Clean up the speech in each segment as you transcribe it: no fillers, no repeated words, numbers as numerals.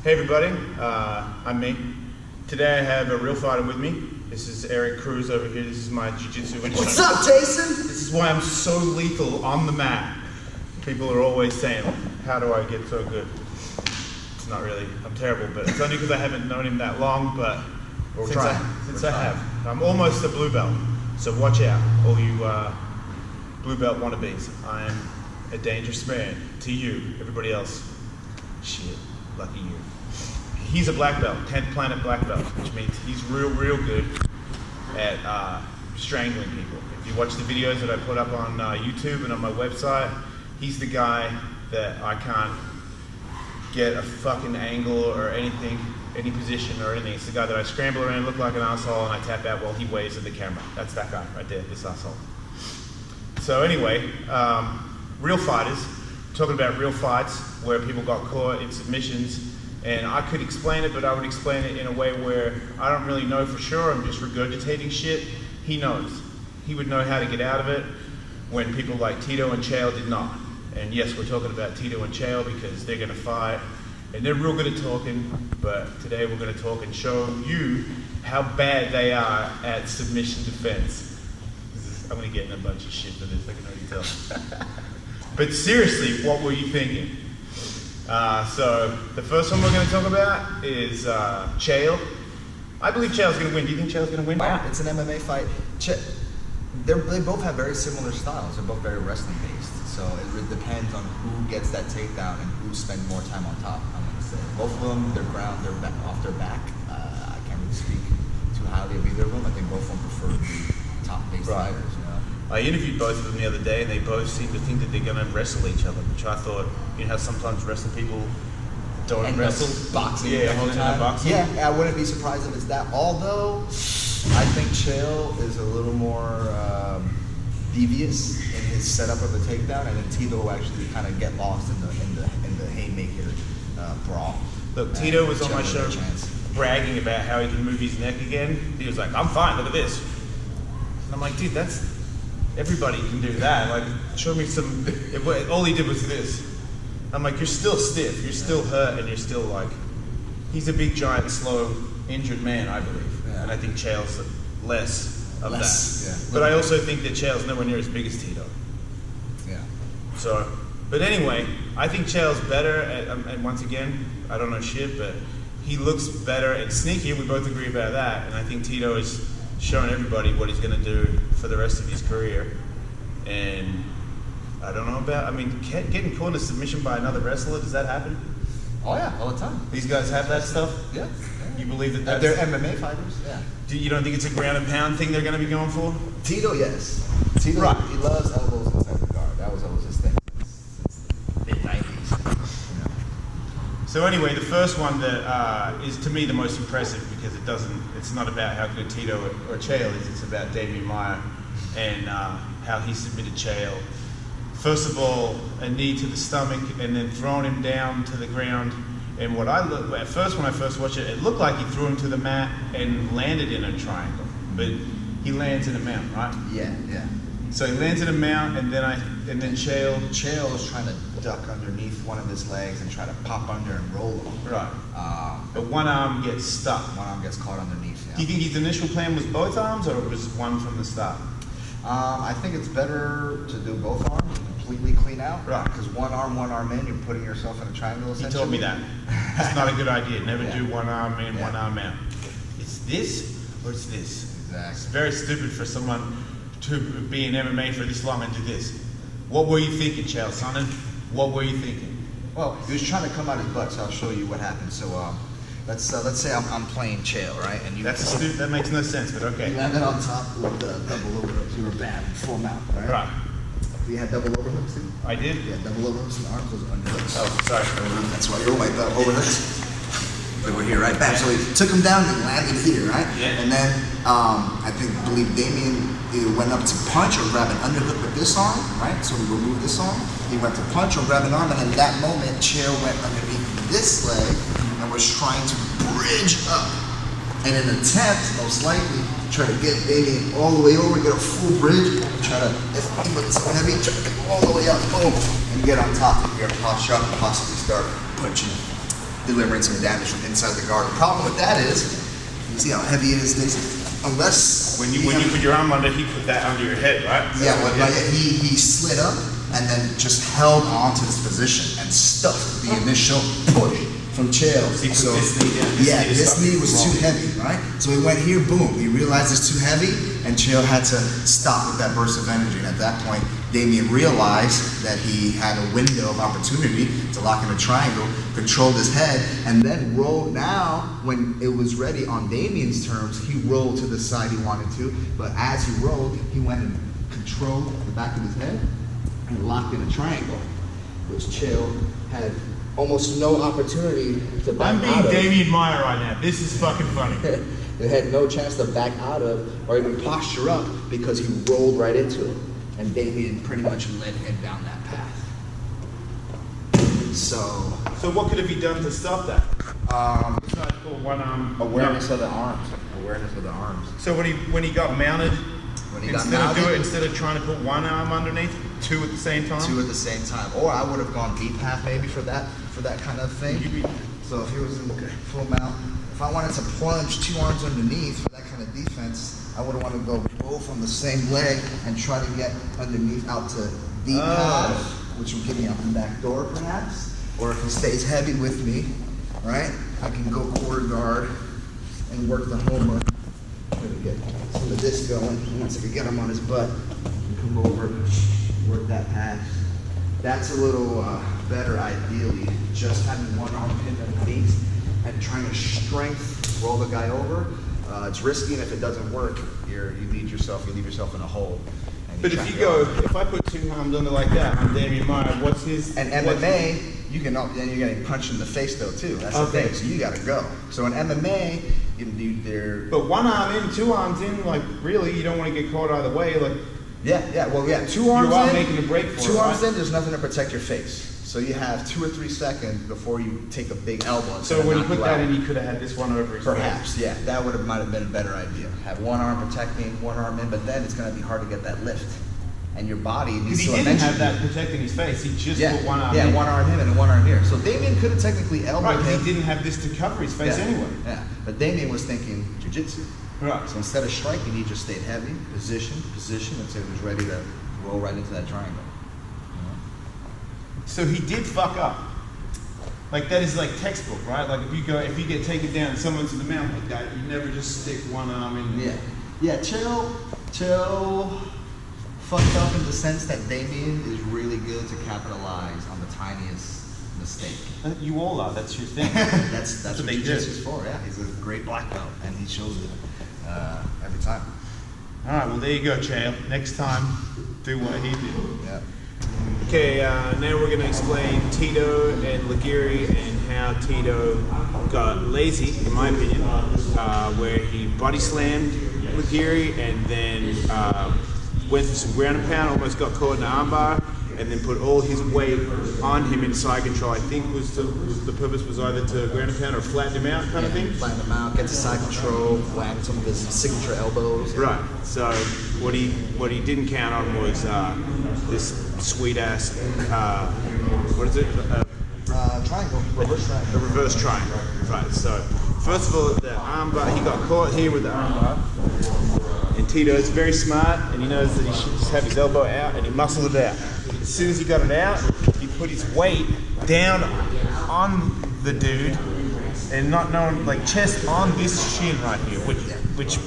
Hey everybody, I'm me. Today I have a real fighter with me. This is Cruz over here. This is my jiu-jitsu instructor. What's up, Jason? This is why I'm so lethal on the mat. People are always saying, how do I get so good? It's not really, I'm terrible, but it's only because I haven't known him that long, but since I have. I'm almost a blue belt, so watch out, all you blue belt wannabes. I am a dangerous man to you, everybody else. Shit, lucky you. He's a black belt, 10th planet black belt, which means he's real good at strangling people. If you watch the videos that I put up on YouTube and on my website, he's the guy that I can't get a fucking angle or anything, any position or anything. It's the guy that I scramble around, look like an asshole, and I tap out while he waves at the camera. That's that guy right there, this asshole. So anyway, real fighters, talking about real fights where people got caught in submissions. And I could explain it, but I would explain it in a way where I don't really know for sure. I'm just regurgitating shit. He knows. He would know how to get out of it when people like Tito and Chael did not. And yes, we're talking about Tito and Chael because they're gonna fight. And they're real good at talking, but today we're gonna talk and show you how bad they are at submission defense. I'm gonna get in a bunch of shit for this, I can already tell. But seriously, what were you thinking? So the first one we're going to talk about is Chael. I believe Chael's going to win. Do you think Chael's going to win? Yeah, it's an MMA fight. They both have very similar styles. They're both very wrestling based. So it depends on who gets that takedown and who spends more time on top, I'm going to say. Both of them, they're off their back. I can't really speak too highly of either of them. I think both of them prefer to be top-based fighters. You know? I interviewed both of them the other day, and they both seem to think that they're going to wrestle each other, which I thought, you know how sometimes wrestling people don't wrestle? Boxing the whole time. Boxing? Yeah, I wouldn't be surprised if it's that. Although, I think Chael is a little more devious in his setup of the takedown, and then Tito will actually kind of get lost in the haymaker brawl. Look, Tito was on my show bragging about how he can move his neck again. He was like, I'm fine, look at this. And I'm like, dude, everybody can do that. Like, show me some. All he did was this. I'm like, you're still stiff, you're still hurt, and you're still like. He's a big, giant, slow, injured man, I believe, and I think Chael's less of that. Yeah. But I also think that Chael's nowhere near as big as Tito. Yeah. So, but anyway, I think Chael's better at. And once again, I don't know shit, but he looks better and sneaky. We both agree about that, and I think Tito is showing everybody what he's going to do for the rest of his career. And I don't know about, getting caught in a submission by another wrestler, does that happen? Oh yeah, all the time. These guys have that stuff? Yeah. You believe that that's... They're MMA fighters, yeah. You don't think it's a ground and pound thing they're going to be going for? Tito, yes. Tito, right. He loves elbows inside the guard. That was always his thing since the mid-90s. So anyway, the first one that is to me the most impressive because it's not about how good Tito or Chael is, it's about Damian Maia and how he submitted Chael. First of all, a knee to the stomach and then throwing him down to the ground. And what I looked at first when I first watched it, it looked like he threw him to the mat and landed in a triangle, but he lands in a mount, right? Yeah. So he lands in a mount, and then Chael is trying to duck underneath one of his legs and try to pop under and roll him. Right. But one arm gets stuck. One arm gets caught underneath. Yeah. Do you think his initial plan was both arms, or it was one from the start? I think it's better to do both arms and completely clean out. Right. Because one arm in, you're putting yourself in a triangle. He told me that. It's not a good idea. Never do one arm in, one arm out. It's this or it's this. Exactly. It's very stupid for someone to be in MMA for this long and do this. What were you thinking, Chael Sonnen? What were you thinking? Well, he was trying to come out his butt, so I'll show you what happened. So let's say I'm playing Chael, right? And you. That makes no sense, but okay. You landed on top with the double overhooks. You were bad, full mount, right? Right. You had double overhooks too? I did? Yeah, double overhooks and arms was underhooks. Oh, sorry. That's why you're like the overhooks. They were here, right? Bam. So he took him down and landed here, right? Yeah. And then I believe Damian either went up to punch or grab an underhook with this arm, right? So we removed this arm. He went to punch or grab an arm, and in that moment, Chael went underneath this leg and was trying to bridge up. And in an attempt, most likely, try to get Damian all the way over, get a full bridge, try to, if he was so heavy, try to get all the way up, boom, and get on top of your posture and possibly start punching delivering some damage from inside the guard. The problem with that is, you see how heavy it is, unless... When you put your arm under, he put that under your head, right? Yeah, but he slid up and then just held on to this position and stuffed the initial push from Chael. So this knee was too heavy, right? So he went here, boom. He realized it's too heavy, and Chael had to stop with that burst of energy. And at that point, Damien realized that he had a window of opportunity to lock in a triangle, controlled his head, and then rolled. Now, when it was ready on Damien's terms, he rolled to the side he wanted to. But as he rolled, he went and controlled the back of his head and locked in a triangle, which Chael had almost no opportunity to back out of. I'm being Damien Meyer right now. This is fucking funny. They had no chance to back out of or even posture up because he rolled right into it. And Damien pretty much led him down that path. So what could have he done to stop that? Besides pull one arm. Awareness of the arms. Awareness of the arms. So when he got mounted, instead of trying to put one arm underneath, two at the same time? Two at the same time. Or I would have gone deep half maybe for that kind of thing. So if he was in full mount, if I wanted to plunge two arms underneath for that kind of defense, I would want to go both on the same leg and try to get underneath out to deep half, which will give me a back door perhaps. Or if he stays heavy with me, right, I can go quarter guard and work the homer. Try to get some of this going. Once I can get him on his butt, I can come over, work that pass. That's a little better ideally, just having one arm pinned underneath and trying to strength roll the guy over. It's risky, and if it doesn't work, you leave yourself in a hole. But if I put two arms under like that, I'm Damien Meyer, what's his... And MMA, then you're getting punched in the face though too. That's the thing, so you gotta go. So in MMA, they're... But one arm in, two arms in, like really, you don't want to get caught either way, like... Yeah, two arms in. You are making a break for it, Two arms in, there's nothing to protect your face. So you have 2 or 3 seconds before you take a big elbow. So when you put that in, you could have had this one over his Perhaps, yeah. That might have been a better idea. Have one arm protecting, one arm in, but then it's going to be hard to get that lift. And your body needs to eventually... Because he didn't have that protecting his face. He just put one arm in. Yeah, one arm in and one arm here. So Damien could have technically elbowed him. Right, he didn't have this to cover his face anyway. Yeah, but Damien was thinking jiu-jitsu. Right. So instead of striking, he just stayed heavy, position, until he was ready to roll right into that triangle. So he did fuck up. Like that is like textbook, right? Like if you get taken down and someone's in the mount like that, you never just stick one arm in. Yeah. Chael fucked up in the sense that Damien is really good to capitalize on the tiniest mistake. You all are. That's your thing. that's what jiu-jitsu is for. Yeah, he's a great black belt, and he shows it every time. All right. Well, there you go, Chael. Next time, do what he did. Yeah. Okay, now we're going to explain Tito and Liguri and how Tito got lazy, in my opinion, where he body slammed Liguri and then went for some ground and pound, almost got caught in an armbar, and then put all his weight on him in side control. I think the purpose was either to ground and pound or flatten him out kind of thing. Flatten him out, get to side control, whack some of his signature elbows. Right. So what he didn't count on was this sweet ass what is it? Triangle. Reverse triangle. The reverse triangle. Right. So first of all, the armbar, he got caught here with the armbar. And Tito is very smart, and he knows that he should just have his elbow out, and he muscled it out. As soon as he got it out, he put his weight down on the dude, and not knowing, like chest on this shin right here, which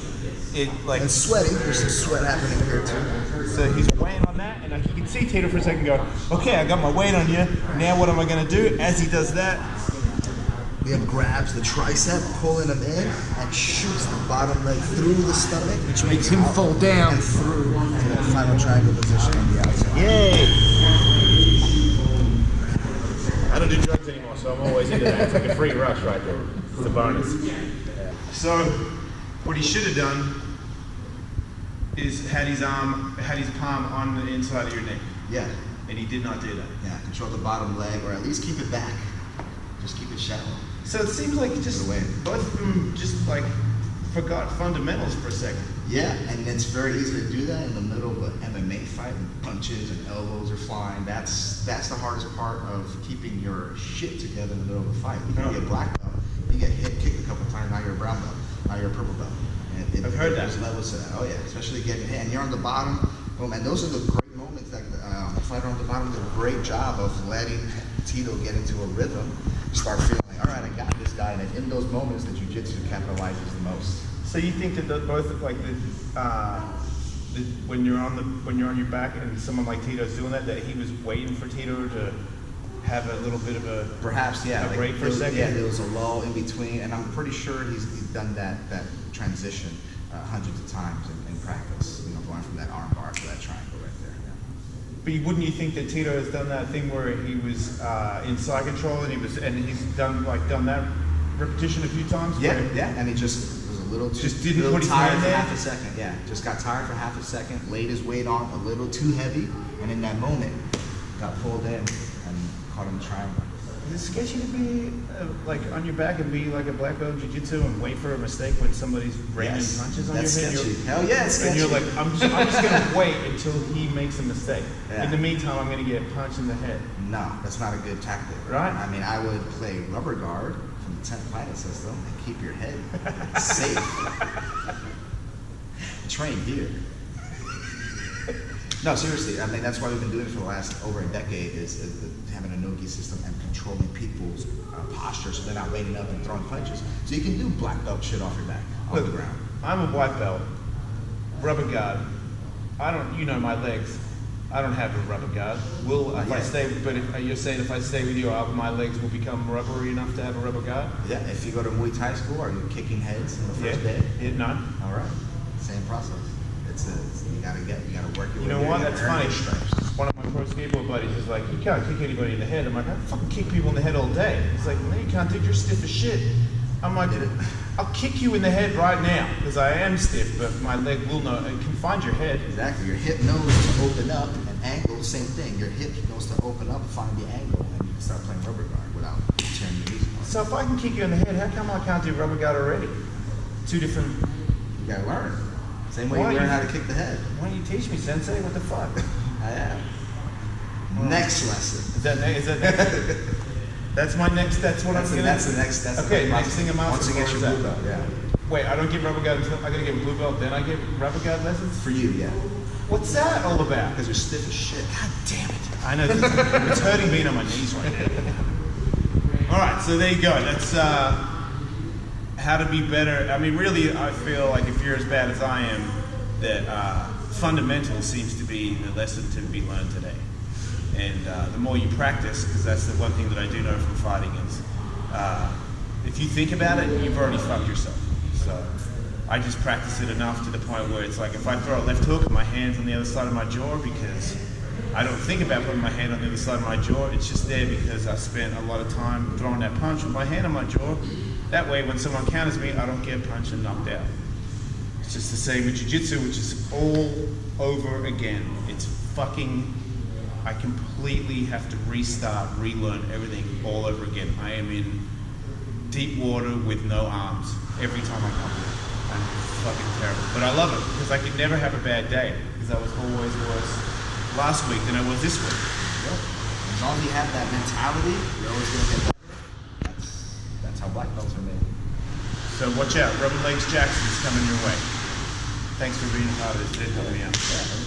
it like. And sweaty. There's some sweat happening here too. So he's weighing on that, and you can see Tito for a second go, okay, I got my weight on you. Now what am I gonna do? As he does that, Liam grabs the tricep, pulling him in, and shoots the bottom leg through the stomach, which makes him fall down and through to that final triangle position on the outside. Yay! I don't do drugs anymore, so I'm always into that. It's like a free rush right there. It's a bonus. So, what he should have done is had his palm on the inside of your neck. Yeah. And he did not do that. Yeah, control the bottom leg, or at least keep it back. Just keep it shallow. So it seems like both of them just like forgot fundamentals for a second. Yeah, and it's very easy to do that in the middle of an MMA fight when punches and elbows are flying. That's the hardest part of keeping your shit together in the middle of a fight. You can get black belt, you get kicked a couple times, now you're a brown belt, now you're a purple belt. And I've heard that. There's levels to that. Oh yeah, especially getting hit. And you're on the bottom. Oh man, those are the great moments. Like the fighter on the bottom did a great job of letting Tito get into a rhythm. Start feeling like, all right, I got this guy. And in those moments, the jiu-jitsu capitalizes the most. So you think that both like when you're on your back and someone like Tito's doing that he was waiting for Tito to have a little bit of a perhaps a break for a second? Yeah, there was a lull in between, and I'm pretty sure he's done that transition hundreds of times in practice. You know, going from that arm bar to that triangle right there. Yeah. But wouldn't you think that Tito has done that thing where he was in side control and he's done that repetition a few times? Yeah, and he just was a little too didn't put his tired hand for there? half a second. Yeah, just got tired for half a second, laid his weight on a little too heavy, and in that moment got pulled in and caught in the triangle. Is it sketchy to be like on your back and be like a black belt in jiu-jitsu and wait for a mistake when somebody's raining punches on your head? Sketchy. Hell yeah, it's sketchy. And you're like, I'm just gonna wait until he makes a mistake. Yeah. In the meantime, I'm gonna get punched in the head. No, that's not a good tactic. Right? I mean, I would play rubber guard from the 10th planet system and keep your head safe. Train here. No, seriously. I mean, that's why we've been doing it for the last over a decade. Is having a no-gi system and controlling people's posture, so they're not waiting up and throwing punches. So you can do black belt shit off your back on the ground. I'm a black belt, rubber guard. You know my legs. I don't have a rubber guard. I stay? But you're saying if I stay with you, my legs will become rubbery enough to have a rubber guard? Yeah. If you go to Muay Thai school, are you kicking heads in the first day? Yeah, none. All right. Same process. You gotta work your way. You know what? That's funny. One of my pro skateboard buddies is like, you can't kick anybody in the head. I'm like, I fucking kick people in the head all day. He's like, no, you can't, dude. You're stiff as shit. I'm like, I'll kick you in the head right now because I am stiff, but my leg will know. It can find your head. Exactly. Your hip knows to open up and angle. Same thing. Your hip knows to open up, find the angle, and you can start playing rubber guard without tearing your knees apart. So if I can kick you in the head, how come I can't do rubber guard already? Two different. You gotta learn. Same way you learn how to kick the head. Why don't you teach me, Sensei? What the fuck? I am. Next lesson. Is that next? That's my next. That's what I'm gonna. That's the next. That's okay. The Next thing I'm once you get your blue belt, yeah. Wait, I don't get rubber guard until I gotta get blue belt. Then I get rubber guard lessons. For you, yeah. What's that all about? Because you're stiff as shit. God damn it. I know. It's hurting being on my knees right now. All right, so there you go. That's how to be better. I mean, really, I feel like if you're as bad as I am, that fundamentals seems to be the lesson to be learned today. And the more you practice, because that's the one thing that I do know from fighting is, if you think about it, you've already fucked yourself. So I just practice it enough to the point where it's like if I throw a left hook, my hand's on the other side of my jaw because I don't think about putting my hand on the other side of my jaw. It's just there because I spent a lot of time throwing that punch with my hand on my jaw. That way, when someone counters me, I don't get punched and knocked out. It's just the same with jiu-jitsu, which is all over again. It's fucking, I completely have to restart, relearn everything all over again. I am in deep water with no arms every time I come here. I'm fucking terrible. But I love it because I could never have a bad day because I was always worse last week than I was this week. Yep. As long as you have that mentality, you're always going to get better. That's how black belts are made. So watch out, Rubber Legs Jackson's coming your way. Thanks for being a part of this. It did help me out. Yeah.